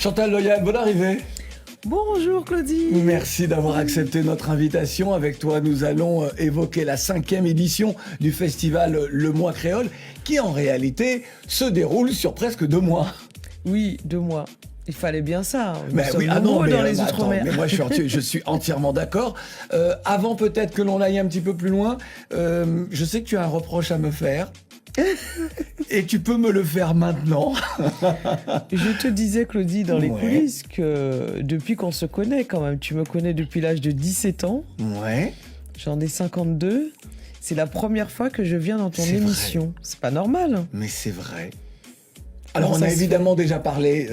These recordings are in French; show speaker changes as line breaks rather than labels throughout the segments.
Chantal Loyal, bonne arrivée.
Bonjour Claudie.
Merci d'avoir accepté notre invitation. Avec toi, nous allons évoquer la 5e édition du festival Le Mois Créole, qui en réalité se déroule sur presque 2 mois.
Oui, 2 mois. Il fallait bien ça.
Mais oui,
dans les Outre-mer.
Mais moi, je suis entièrement d'accord. Avant peut-être que l'on aille un petit peu plus loin, je sais que tu as un reproche à me faire. Et tu peux me le faire maintenant.
Je te disais, Claudie, dans les coulisses, que depuis qu'on se connaît quand même, tu me connais depuis l'âge de 17 ans.
Ouais.
J'en ai 52. C'est la première fois que je viens dans ton émission. C'est pas normal.
Mais c'est vrai. Alors, on a évidemment déjà parlé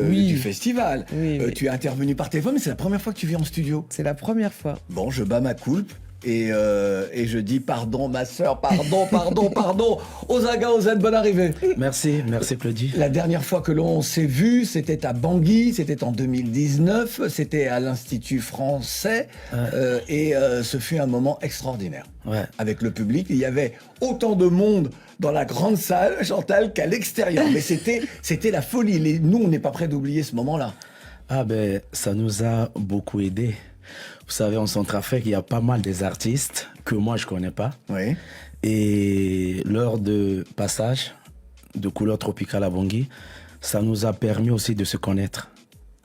du festival.
Oui.
Tu es intervenu par téléphone, mais c'est la première fois que tu viens en studio.
C'est la première fois.
Bon, je bats ma coulpe. Et je dis pardon ma sœur, pardon. Ozaga, Ozette, bonne arrivée.
Merci Claudie.
La dernière fois que l'on s'est vu, c'était à Bangui, c'était en 2019, c'était à l'Institut français, et ce fut un moment extraordinaire.
Ouais.
Avec le public, il y avait autant de monde dans la grande salle, Chantal, qu'à l'extérieur. Mais c'était la folie. Nous, on n'est pas prêts d'oublier ce moment-là.
Ah ben, ça nous a beaucoup aidé. Vous savez, en Centrafrique, il y a pas mal des artistes que moi, je connais pas.
Oui.
Et lors de passage de Couleur Tropicale à Bangui, ça nous a permis aussi de se connaître.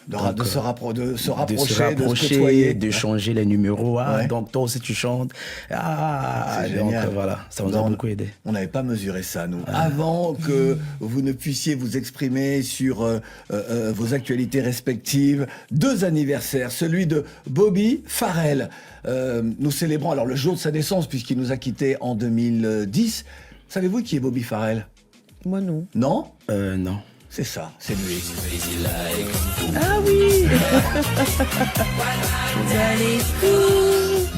De se rapprocher, de se côtoyer.
D'échanger les numéros. Donc toi aussi tu chantes. Donc voilà, ça nous a beaucoup aidé.
On n'avait pas mesuré ça, nous. Avant que vous ne puissiez vous exprimer sur vos actualités respectives, 2 anniversaires, celui de Bobby Farrell. Nous célébrons alors le jour de sa naissance, puisqu'il nous a quittés en 2010. Savez-vous qui est Bobby Farrell?
Moi non.
Non?
Non.
C'est ça, c'est lui.
Ah oui.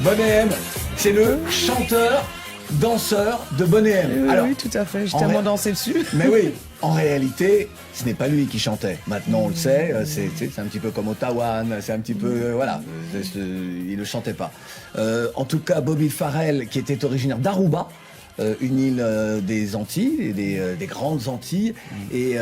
Bonnet M, c'est le chanteur, danseur de Bonnet M.
Oui, oui, tout à fait, j'ai tellement dansé dessus.
Mais oui, en réalité, ce n'est pas lui qui chantait. Maintenant, on le sait, c'est un petit peu comme Ottawa, c'est un petit peu... voilà, il ne chantait pas. En tout cas, Bobby Farrell, qui était originaire d'Aruba, une île des Antilles, des grandes Antilles. Et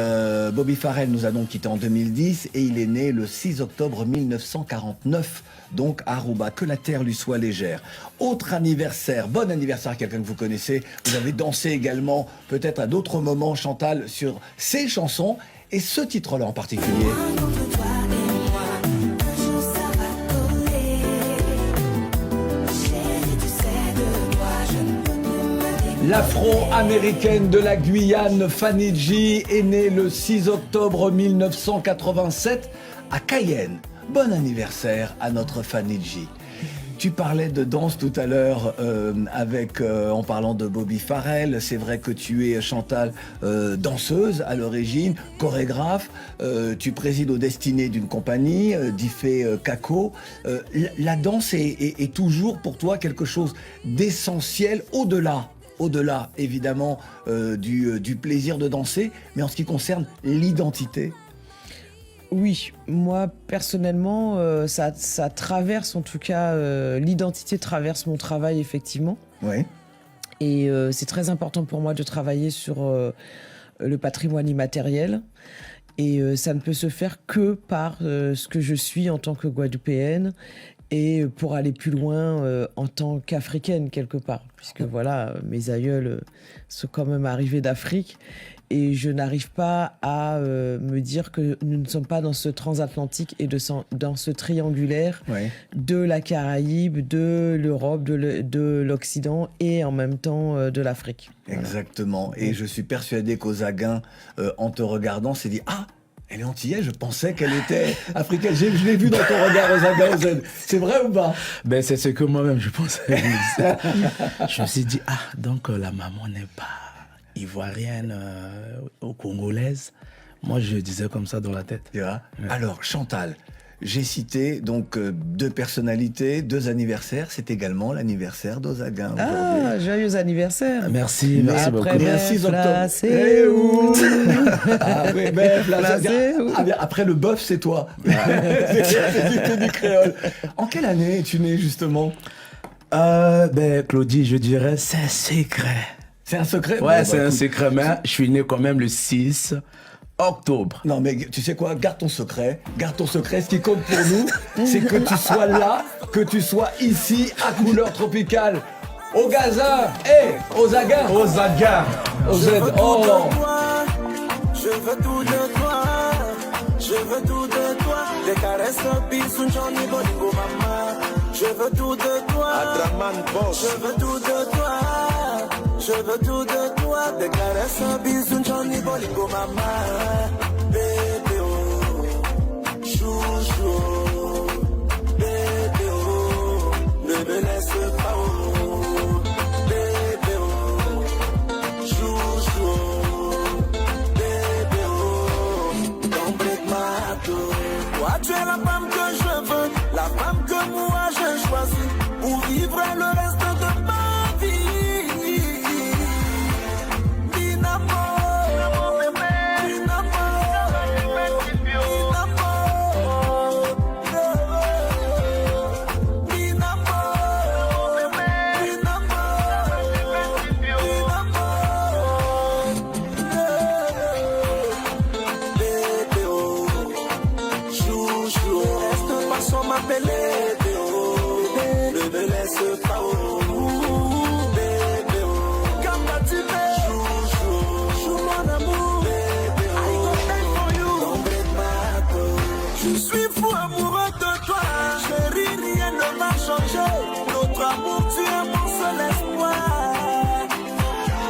Bobby Farrell nous a donc quittés en 2010 et il est né le 6 octobre 1949, donc à Aruba. Que la terre lui soit légère. Autre anniversaire, bon anniversaire à quelqu'un que vous connaissez. Vous avez dansé également, peut-être à d'autres moments, Chantal, sur ces chansons et ce titre-là en particulier. L'afro-américaine de la Guyane, Fanny G, est née le 6 octobre 1987 à Cayenne. Bon anniversaire à notre Fanny G. Tu parlais de danse tout à l'heure en parlant de Bobby Farrell. C'est vrai que tu es, Chantal, danseuse à l'origine, chorégraphe. Tu présides aux destinées d'une compagnie, Diffé Kako. La danse est toujours pour toi quelque chose d'essentiel au-delà, évidemment, du plaisir de danser, mais en ce qui concerne l'identité.
Oui, moi, personnellement, ça traverse, en tout cas, l'identité traverse mon travail, effectivement.
Oui.
Et c'est très important pour moi de travailler sur le patrimoine immatériel. Et ça ne peut se faire que par ce que je suis en tant que Guadeloupéenne, et pour aller plus loin en tant qu'Africaine quelque part, puisque voilà, mes aïeuls sont quand même arrivés d'Afrique et je n'arrive pas à me dire que nous ne sommes pas dans ce transatlantique et dans ce triangulaire de la Caraïbe, de l'Europe, de l'Occident et en même temps de l'Afrique.
Exactement. Voilà. Et je suis persuadé qu'Ozaguin, en te regardant, s'est dit « Ah, elle est antillaise, je pensais qu'elle était africaine. Je l'ai vu dans ton regard, Ozaga. C'est vrai ou pas?
Ben, c'est ce que moi-même je pensais. Je me suis dit, donc la maman n'est pas ivoirienne ou congolaise. Moi, je disais comme ça dans la tête.
Tu vois? Ouais. Alors, Chantal, j'ai cité donc 2 personnalités, 2 anniversaires. C'est également l'anniversaire d'Ozaguin.
Ah, joyeux anniversaire.
Merci beaucoup.
Merci, après le bœuf, c'est toi. C'est du créole. En quelle année es-tu né, justement?
Claudie, je dirais, c'est secret.
C'est un secret?
Ouais, c'est un secret, mais je suis né quand même le 6 octobre.
Non, mais tu sais quoi, garde ton secret. Garde ton secret. Ce qui compte pour nous, c'est que tu sois là, que tu sois ici, à couleur tropicale. Au Gaza, aux Aguins.
Aux Aguins.
Au Z. Oh.
Je veux tout de toi. Je veux tout de toi. Des caresses, bisous, Johnny Bolingo, maman. Je veux tout de toi. Adraman Boss. Je veux tout de toi. Je veux tout de toi. Des caresses, bisous, Johnny Bolingo, maman. Bébé, oh. Chouchou. Bébé, oh. Ne me laisse pas, oh. Bébé, oh. Chouchou. Bébé, oh. Don't break my heart, oh. Toi, tu es la femme que je veux. La femme que moi j'ai choisie. Pour vivre le reste de ma vie. Notre amour, tu es mon seul espoir.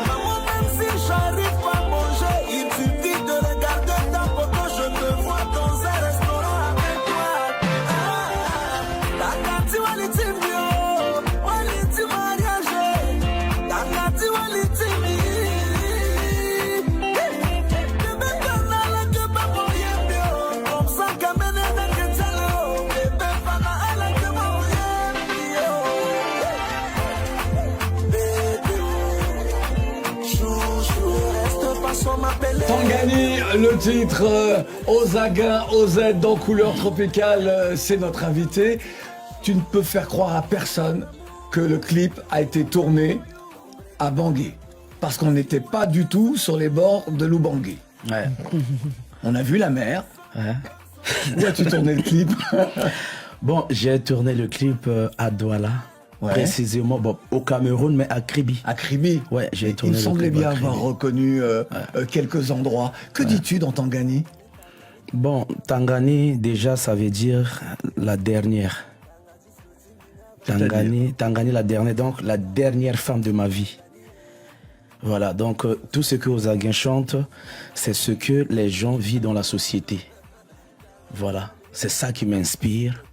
Maman, même si j'arrive pas à manger, il suffit de regarder ta photo, je te vois dans un restaurant avec toi. Takati walitimio, waliti mariage. Takati walitimi. Comme ça, kamene na ketalo, bébé fana ala kemo.
Tangani, le titre aux Aguins, aux Z dans couleur tropicale, c'est notre invité. Tu ne peux faire croire à personne que le clip a été tourné à Bangui. Parce qu'on n'était pas du tout sur les bords de l'Oubangui.
Ouais.
On a vu la mer.
Ouais.
Où as-tu tourné le clip?
Bon, j'ai tourné le clip à Douala.
Ouais.
Précisément, bon, au Cameroun, mais à Kribi.
À Kribi.
Ouais, j'ai
Il
tourné
me
le
semblait
clip
bien
à
avoir
Kribi.
reconnu quelques endroits. Que dis-tu dans Tangani?
Bon, Tangani, déjà, ça veut dire la dernière. Tangani, la dernière, donc la dernière femme de ma vie. Voilà, donc tout ce que Ozaguin chante, c'est ce que les gens vivent dans la société. Voilà, c'est ça qui m'inspire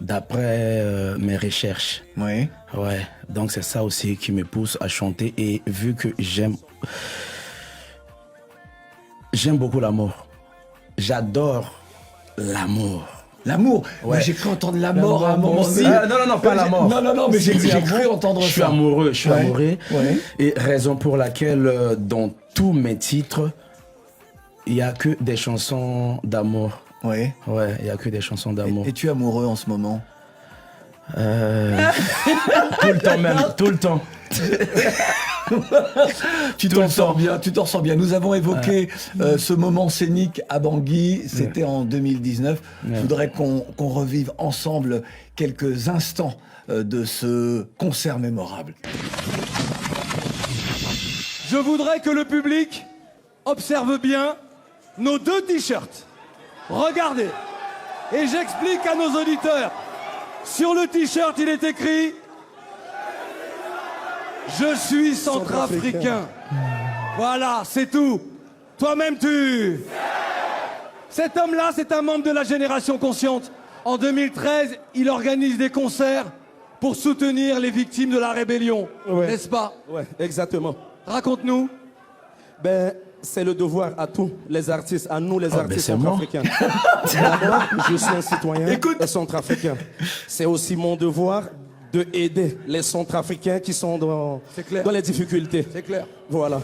d'après mes recherches.
Oui.
Ouais, donc c'est ça aussi qui me pousse à chanter. Et vu que j'aime beaucoup l'amour, j'adore l'amour.
L'amour.
Ouais.
Moi, j'ai cru entendre la mort à un moment
aussi.
donné.
Non, pas la mort.
Non, mais j'ai cru entendre ça.
Je suis amoureux,
Ouais. Ouais.
Et raison pour laquelle dans tous mes titres, il n'y a que des chansons d'amour.
Oui.
Ouais, il n'y a que des chansons d'amour.
Es-tu amoureux en ce moment?
Tout le temps même, tout le temps.
Tu t'en sors bien. Nous avons évoqué ce moment scénique à Bangui, c'était en 2019. Je voudrais qu'on revive ensemble quelques instants de ce concert mémorable.
Je voudrais que le public observe bien nos deux t-shirts. Regardez. Et j'explique à nos auditeurs. Sur le t-shirt, il est écrit « Je suis centrafricain ». Voilà, c'est tout. Toi-même, tu... Cet homme-là, c'est un membre de la Génération Consciente. En 2013, il organise des concerts pour soutenir les victimes de la rébellion.
Ouais.
N'est-ce pas?
Ouais, exactement.
Raconte-nous.
Ben, c'est le devoir à tous les artistes, à nous les artistes
c'est moi.
centrafricains. D'abord, je suis un citoyen et centrafricain. C'est aussi mon devoir de aider les centrafricains qui sont dans les difficultés.
C'est clair.
Voilà.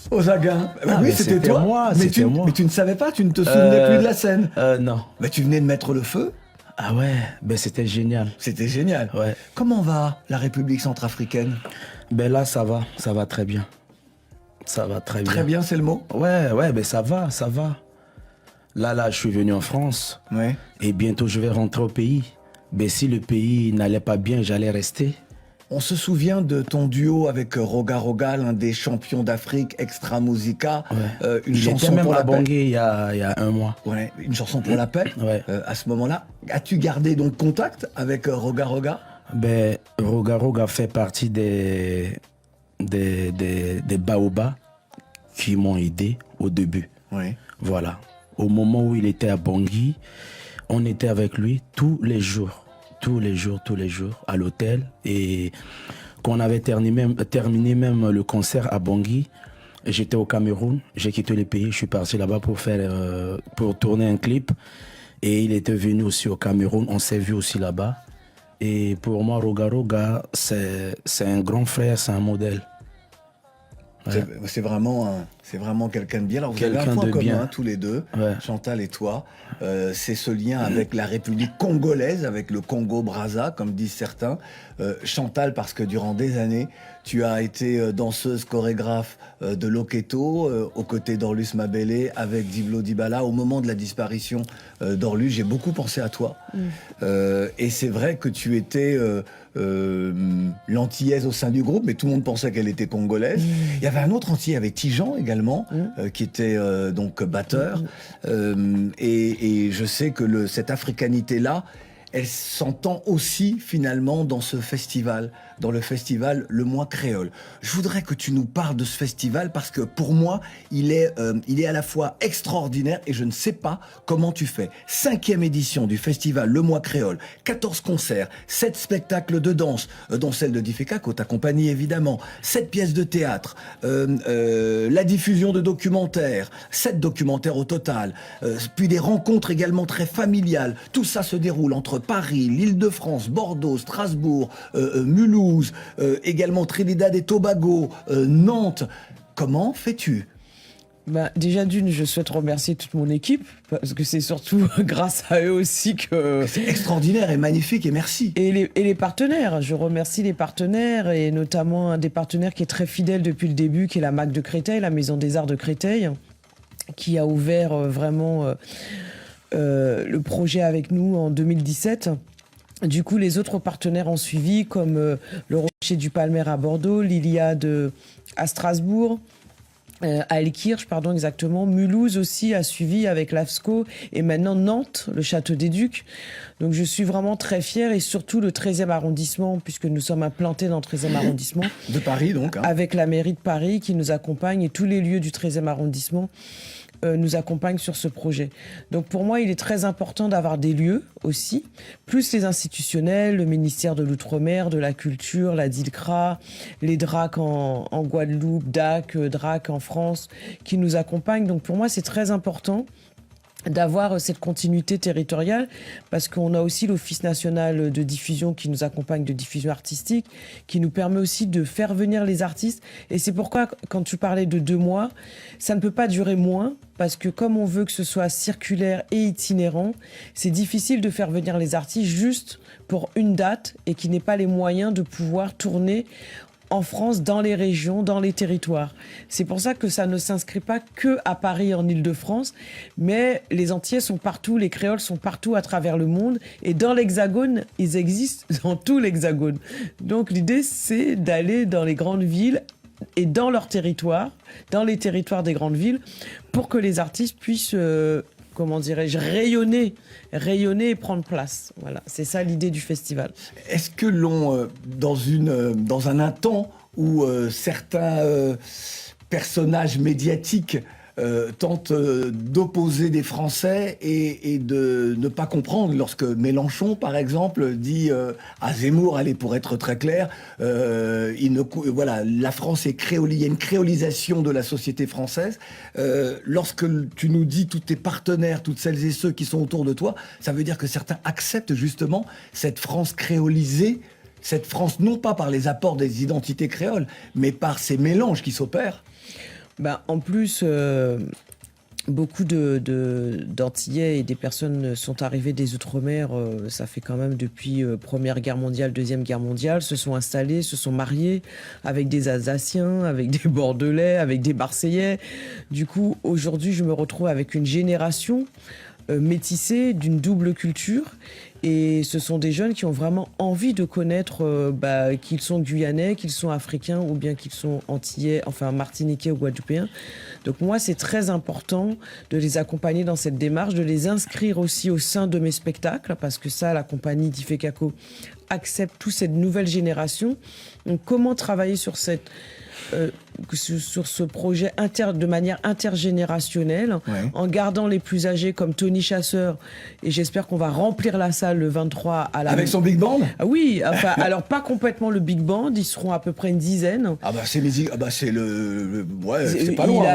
Ozaguin. Oui,
mais
c'était
c'était
toi.
moi,
mais,
c'était moi.
mais tu ne savais pas, tu ne te souvenais plus de la scène.
Non.
Mais tu venais de mettre le feu.
Ah ouais, ben c'était génial.
C'était génial.
Ouais.
Comment va la République centrafricaine?
Ben là, ça va très bien. Ça va très bien.
Très bien, c'est le mot.
Ouais, ben ça va, ça va. Là, je suis venu en France.
Ouais.
Et bientôt, je vais rentrer au pays. Mais si le pays n'allait pas bien, j'allais rester.
On se souvient de ton duo avec Roga Roga, l'un des champions d'Afrique, Extra Musica.
Ouais.
Une
Il
chanson
était même
pour
à
la paix.
Bangui il y a un mois.
Ouais, une chanson pour la paix.
Ouais.
À ce moment-là, as-tu gardé donc contact avec Roga Roga?
Ben, Roga Roga fait partie des baobabs qui m'ont aidé au début.
Oui.
Voilà. Au moment où il était à Bangui, on était avec lui tous les jours, à l'hôtel. Et quand on avait terminé même le concert à Bangui, j'étais au Cameroun, j'ai quitté le pays, je suis parti là-bas pour tourner un clip. Et il était venu aussi au Cameroun, on s'est vu aussi là-bas. Et pour moi, Roga Roga, c'est un grand frère, c'est un modèle. Ouais.
C'est vraiment quelqu'un de bien. Alors vous avez un
Quelqu'un
point
de
commun,
bien.
tous les deux,
Ouais.
Chantal et toi. C'est ce lien avec la République congolaise, avec le Congo-Brazza, comme disent certains. Chantal, parce que durant des années, tu as été danseuse, chorégraphe de Loketo, aux côtés d'Orlus Mabele, avec Diblo Dibala. Au moment de la disparition d'Orlus, j'ai beaucoup pensé à toi. Et c'est vrai que tu étais l'antillaise au sein du groupe, mais tout le monde pensait qu'elle était congolaise. Il y avait un autre antillais avec Tijan également, qui était donc batteur. Et je sais que cette africanité-là, elle s'entend aussi finalement dans ce festival, dans le festival Le Mois Créole. Je voudrais que tu nous parles de ce festival parce que pour moi, il est à la fois extraordinaire et je ne sais pas comment tu fais. 5e édition du festival Le Mois Créole, 14 concerts, 7 spectacles de danse, dont celle de Difeka, qu'on t'accompagne évidemment, 7 pièces de théâtre, la diffusion de documentaires, 7 documentaires au total, puis des rencontres également très familiales. Tout ça se déroule entre Paris, l'Île-de-France, Bordeaux, Strasbourg, Mulhouse, également Trinidad et Tobago, Nantes. Comment fais-tu ?
Déjà d'une, je souhaite remercier toute mon équipe, parce que c'est surtout grâce à eux aussi que...
C'est extraordinaire et magnifique et merci.
Et les partenaires, je remercie les partenaires, et notamment un des partenaires qui est très fidèle depuis le début, qui est la MAC de Créteil, la Maison des Arts de Créteil, qui a ouvert vraiment le projet avec nous en 2017. Du coup, les autres partenaires ont suivi, comme le Rocher du Palmer à Bordeaux, l'Iliade à Strasbourg, à Elkirch, pardon, exactement. Mulhouse aussi a suivi avec l'AFSCO, et maintenant Nantes, le Château des Ducs. Donc je suis vraiment très fière, et surtout le 13e arrondissement, puisque nous sommes implantés dans le 13e arrondissement.
De Paris donc.
Avec la mairie de Paris qui nous accompagne, et tous les lieux du 13e arrondissement nous accompagnent sur ce projet. Donc pour moi, il est très important d'avoir des lieux aussi, plus les institutionnels, le ministère de l'Outre-mer, de la Culture, la DILCRA, les DRAC en Guadeloupe, DAC, DRAC en France, qui nous accompagnent. Donc pour moi, c'est très important d'avoir cette continuité territoriale, parce qu'on a aussi l'Office national de diffusion qui nous accompagne, de diffusion artistique, qui nous permet aussi de faire venir les artistes. Et c'est pourquoi, quand tu parlais de 2 mois, ça ne peut pas durer moins, parce que comme on veut que ce soit circulaire et itinérant, c'est difficile de faire venir les artistes juste pour une date et qui n'aient pas les moyens de pouvoir tourner en France, dans les régions, dans les territoires. C'est pour ça que ça ne s'inscrit pas que à Paris, en Île-de-France, mais les Antillais sont partout, les Créoles sont partout à travers le monde, et dans l'Hexagone, ils existent dans tout l'Hexagone. Donc l'idée, c'est d'aller dans les grandes villes et dans leur territoire, dans les territoires des grandes villes, pour que les artistes puissent... comment dirais-je, rayonner et prendre place. Voilà, c'est ça l'idée du festival.
Est-ce que dans un temps où certains personnages médiatiques tentent d'opposer des Français et de ne pas comprendre, lorsque Mélenchon, par exemple, dit à Zemmour, allez, pour être très clair, voilà, la France est créole, il y a une créolisation de la société française. Lorsque tu nous dis tous tes partenaires, toutes celles et ceux qui sont autour de toi, ça veut dire que certains acceptent justement cette France créolisée, cette France non pas par les apports des identités créoles, mais par ces mélanges qui s'opèrent.
En plus, beaucoup d'Antillais et des personnes sont arrivées des Outre-mer, ça fait quand même depuis Première Guerre mondiale, Deuxième Guerre mondiale, se sont installés, se sont mariés avec des Alsaciens, avec des Bordelais, avec des Marseillais. Du coup, aujourd'hui, je me retrouve avec une génération métissée d'une double culture. Et ce sont des jeunes qui ont vraiment envie de connaître qu'ils sont guyanais, qu'ils sont africains ou bien qu'ils sont antillais, enfin martiniquais ou guadeloupéens. Donc moi, c'est très important de les accompagner dans cette démarche, de les inscrire aussi au sein de mes spectacles, parce que ça, la compagnie d'Ifekako accepte toute cette nouvelle génération. Donc comment travailler sur ce projet de manière intergénérationnelle, en gardant les plus âgés comme Tony Chasseur, et j'espère qu'on va remplir la salle le 23 à la...
Avec son big band?
Ah oui, enfin, alors pas complètement le big band, ils seront à peu près une dizaine.
Ah bah c'est musique, ah bah c'est ouais, c'est pas loin,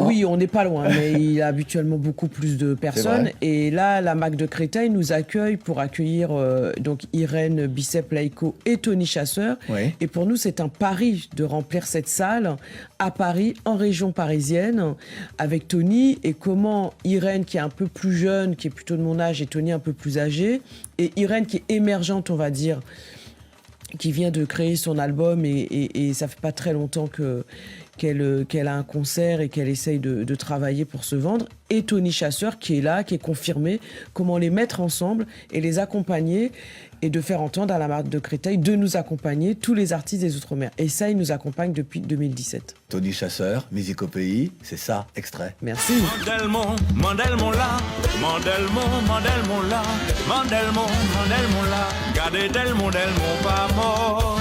oui, on n'est pas loin, mais il a habituellement beaucoup plus de personnes. Et là, la MAC de Créteil nous accueille pour accueillir donc Irène Bicep-Laïco et Tony Chasseur.
Oui.
Et pour nous, c'est un pari de remplir cette salle à Paris, en région parisienne, avec Tony, et comment Irène, qui est un peu plus jeune, qui est plutôt de mon âge, et Tony un peu plus âgé, et Irène qui est émergente, on va dire, qui vient de créer son album, et ça fait pas très longtemps qu'elle a un concert et qu'elle essaye de travailler pour se vendre, et Tony Chasseur qui est là, qui est confirmé, comment les mettre ensemble et les accompagner, et de faire entendre à la marque de Créteil de nous accompagner, tous les artistes des Outre-mer. Et ça, il nous accompagne depuis 2017.
Tony Chasseur, Musique au pays, c'est ça, extrait.
Merci.
Mandelmon, Mandelmon là, Mandelmon, Mandelmon là, Mandelmon, Mandelmon là, gardez Delmon, Delmon pas mort.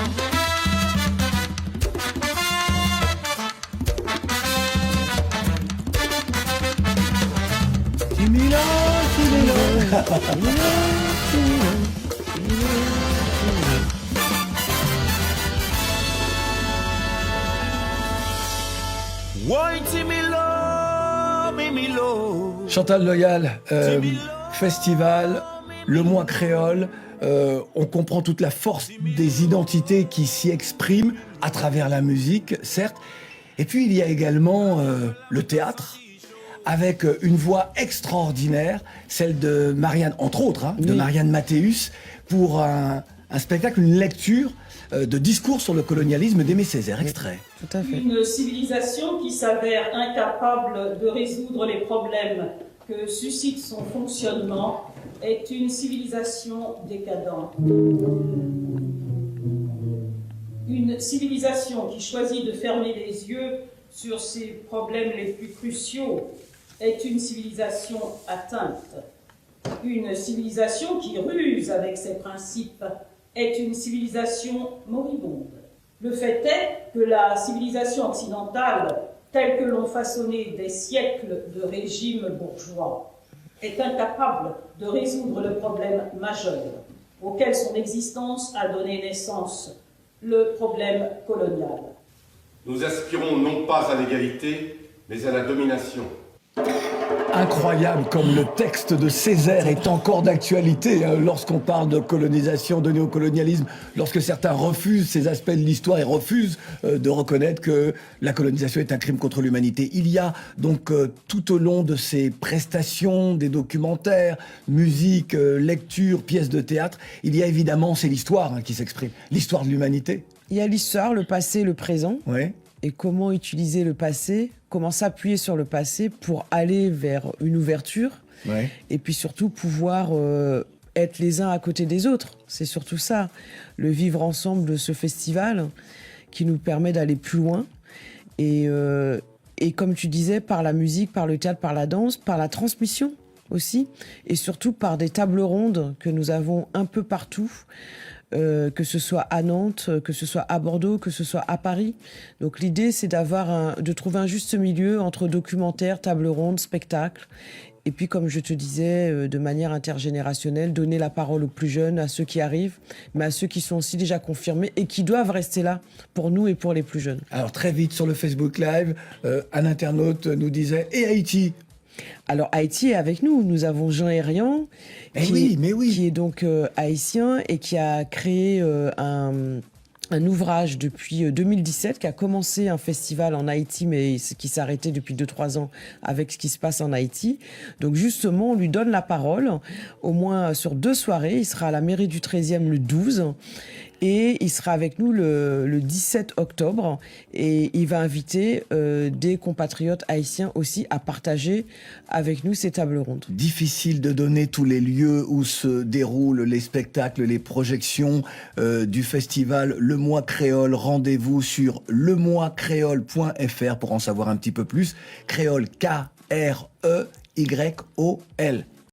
Chantal Loyal, festival, le mois créole, on comprend toute la force des identités qui s'y expriment à travers la musique, certes. Et puis il y a également le théâtre, avec une voix extraordinaire, celle de Marianne, entre autres, de Marianne Mathéus, pour un spectacle, une lecture de discours sur le colonialisme d'Aimé Césaire, extrait.
Tout à fait.
Une civilisation qui s'avère incapable de résoudre les problèmes que suscite son fonctionnement est une civilisation décadente. Une civilisation qui choisit de fermer les yeux sur ses problèmes les plus cruciaux est une civilisation atteinte. Une civilisation qui ruse avec ses principes est une civilisation moribonde. Le fait est que la civilisation occidentale, telle que l'ont façonnée des siècles de régimes bourgeois, est incapable de résoudre le problème majeur auquel son existence a donné naissance, le problème colonial.
Nous aspirons non pas à l'égalité, mais à la domination.
Incroyable comme le texte de Césaire est encore d'actualité lorsqu'on parle de colonisation, de néocolonialisme, lorsque certains refusent ces aspects de l'histoire et refusent de reconnaître que la colonisation est un crime contre l'humanité. Il y a donc tout au long de ces prestations, des documentaires, musique, lecture, pièces de théâtre, il y a évidemment, c'est l'histoire qui s'exprime, l'histoire de l'humanité.
Il y a l'histoire, le passé, le présent.
Ouais.
Et comment utiliser le passé, comment s'appuyer sur le passé pour aller vers une ouverture, et puis surtout pouvoir être les uns à côté des autres. C'est surtout ça, le vivre ensemble de ce festival qui nous permet d'aller plus loin. Et comme tu disais, par la musique, par le théâtre, par la danse, par la transmission aussi, et surtout par des tables rondes que nous avons un peu partout, que ce soit à Nantes, que ce soit à Bordeaux, que ce soit à Paris. Donc l'idée, c'est de trouver un juste milieu entre documentaire, table ronde, spectacle. Et puis, comme je te disais, de manière intergénérationnelle, donner la parole aux plus jeunes, à ceux qui arrivent, mais à ceux qui sont aussi déjà confirmés et qui doivent rester là pour nous et pour les plus jeunes.
Alors très vite, sur le Facebook Live, un internaute nous disait « Et Haïti ?»
Alors Haïti est avec nous. Nous avons Jean Hérian, qui est donc haïtien et qui a créé un ouvrage depuis 2017 qui a commencé un festival en Haïti, mais qui s'est arrêté depuis 2-3 ans avec ce qui se passe en Haïti. Donc justement, on lui donne la parole, au moins sur 2 soirées. Il sera à la mairie du 13e le 12 et il sera avec nous le 17 octobre. Et il va inviter des compatriotes haïtiens aussi à partager avec nous ces tables rondes.
Difficile de donner tous les lieux où se déroulent les spectacles, les projections du festival Le Mois Créole. Rendez-vous sur lemoiscréole.fr pour en savoir un petit peu plus. Créole, K-R-E-Y-O-L.